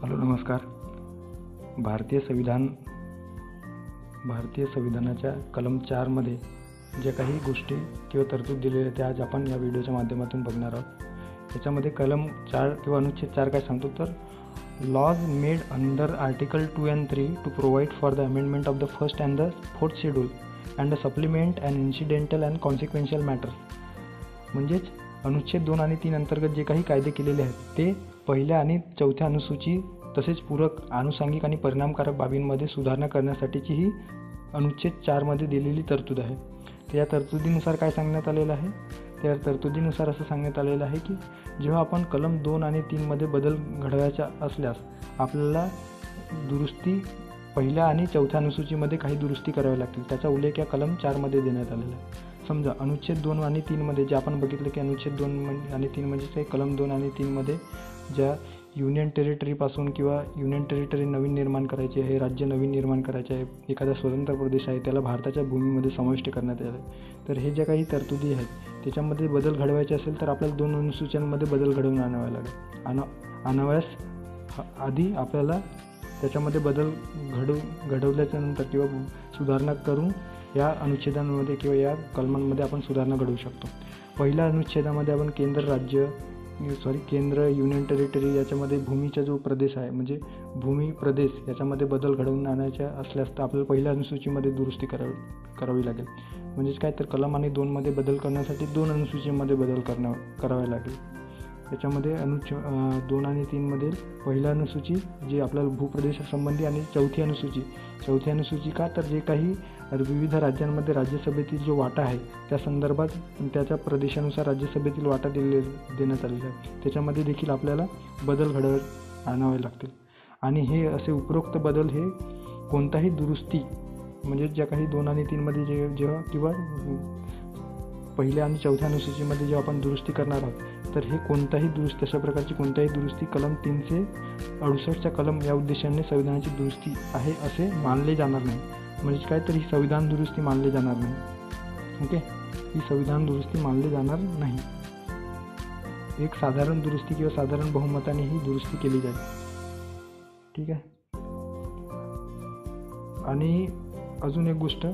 Hello नमस्कार. भारतीय संविधानाच्या कलम 4मध्ये ज्या काही गोष्टी किंवा तरतूद दिलेल्या त्या आज आपण या व्हिडिओच्या माध्यमातून बघणार आहोत. याच्यामध्ये कलम 4 किंवा अनुच्छेद 4 काय सांगतो तर laws made under article 2 and 3 to provide for the amendment of the first and the fourth schedule and the supplement and incidental and consequential matters. म्हणजेच अनुच्छेद 2 आणि 3 अंतर्गत जे काही कायदे केलेले आहेत ते पहिल्या आणि चौथ्या अनुसूची तसेच पूरक, अनुषंगिक आणि परिणामकारक बाबींमध्ये सुधारणा करण्यासाठीची ही अनुच्छेद 4मध्ये दिलेली तरतूद आहे. तर या तरतुदीनुसार काय सांगण्यात आलेलं आहे, त्या तरतुदीनुसार असं सांगण्यात आलेलं आहे की जेव्हा आपण कलम 2 आणि 3मध्ये बदल घडवायचा असल्यास आपल्याला दुरुस्ती पहिल्या आणि चौथ्या अनुसूचीमध्ये काही दुरुस्ती करावी लागतील. त्याचा उल्लेख या कलम 4मध्ये देण्यात आलेला आहे. समजा अनुच्छेद 2 आणि 3मध्ये जे आपण बघितलं की अनुच्छेद 2 आणि 3 म्हणजेच कलम 2 आणि 3मध्ये ज्या युनियन टेरिटरीपासून किंवा युनियन टेरिटरी नवीन निर्माण करायचे आहे, राज्य नवीन निर्माण करायचे आहे, एखादा स्वतंत्र प्रदेश आहे त्याला भारताच्या भूमीमध्ये समाविष्ट करण्यात आले. तर हे ज्या काही तरतुदी आहेत त्याच्यामध्ये बदल घडवायचे असेल तर आपल्याला 2 अनुसूच्यांमध्ये बदल घडवून आणावे लागेल. आणाव्यास आधी आपल्याला त्याच्यामध्ये बदल घडवल्याच्यानंतर किंवा सुधारणा करून या अनुच्छेदांमध्ये किंवा या कलमांमध्ये आपण सुधारणा घडवू शकतो. पहिल्या अनुच्छेदामध्ये आपण केंद्र युनियन टेरिटरी याच्यामध्ये भूमीचा जो प्रदेश आहे म्हणजे भूमी प्रदेश याच्यामध्ये बदल घडवून आणायच्या असल्यास तर आपल्याला पहिल्या अनुसूचीमध्ये दुरुस्ती करावी लागेल. म्हणजेच काय तर कलम आणि 2मध्ये बदल करण्यासाठी 2 अनुसूचीमध्ये बदल करावे लागेल. त्याच्यामध्ये 2 आणि 3मधील पहिल्या अनुसूची जी आपल्याला भूप्रदेशासंबंधी आणि चौथी अनुसूची का तर जे काही विविध राज्यांमध्ये राज्यसभेतील जो वाटा आहे त्या संदर्भात त्याच्या प्रदेशानुसार राज्यसभेतील वाटा देण्यात आलेला आहे. त्याच्यामध्ये देखील आपल्याला बदल आणावे लागतील. आणि हे असे उपरोक्त बदल हे कोणताही दुरुस्ती म्हणजे ज्या काही 2 आणि 3मध्ये जेव्हा किंवा पहिल्या आणि चौथ्या अनुसूचीमध्ये जेव्हा आपण दुरुस्ती करणार आहोत तर हे कोणताही दुरुस्ती अशा प्रकारची कोणताही दुरुस्ती कलम 368च्या कलम या उद्देशाने संविधानाची दुरुस्ती आहे असे मानले जाणार नाही. म्हणजे काय तर ही संविधान दुरुस्ती मानली जाणार नाही. ओके, ही संविधान दुरुस्ती मानली जाणार नाही. एक साधारण दुरुस्ती किंवा साधारण बहुमताने ही दुरुस्ती केली जाईल. ठीक आहे. आणि अजून एक गोष्ट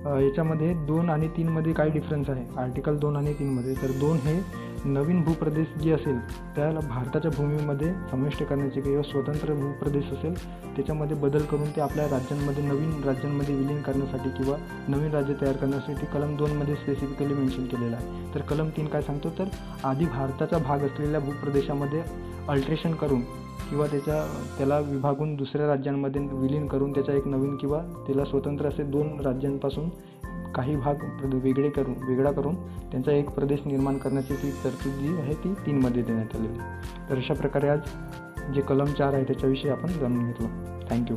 याच्यामध्ये 2 आणि 3मध्ये काय डिफरन्स आहे आर्टिकल 2 आणि 3मध्ये तर 2 हे नवीन भूप्रदेश जे असेल त्याला भारताच्या भूमीमध्ये समाविष्ट करण्याचे किंवा स्वतंत्र भूप्रदेश असेल त्याच्यामध्ये बदल करून ते आपल्या नवीन राज्यांमध्ये विलीन करण्यासाठी किंवा नवीन राज्य तयार करण्यासाठी कलम 2मध्ये स्पेसिफिकली मेन्शन केलेलं आहे. तर कलम 3 काय सांगतो तर आधी भारताचा भाग असलेल्या भूप्रदेशामध्ये अल्ट्रेशन करून किंवा त्याला विभागून दुसऱ्या राज्यांमध्ये विलीन करून त्याचा एक नवीन किंवा त्याला स्वतंत्र असे 2 राज्यांपासून काही भाग वेगळा करून त्यांचा एक प्रदेश निर्माण करण्याची ती तरतूद जी आहे ती 3मध्ये देण्यात आलेली. तर अशा प्रकारे आज जे कलम 4 आहे त्याच्याविषयी आपण जाणून घेतलं. थँक्यू.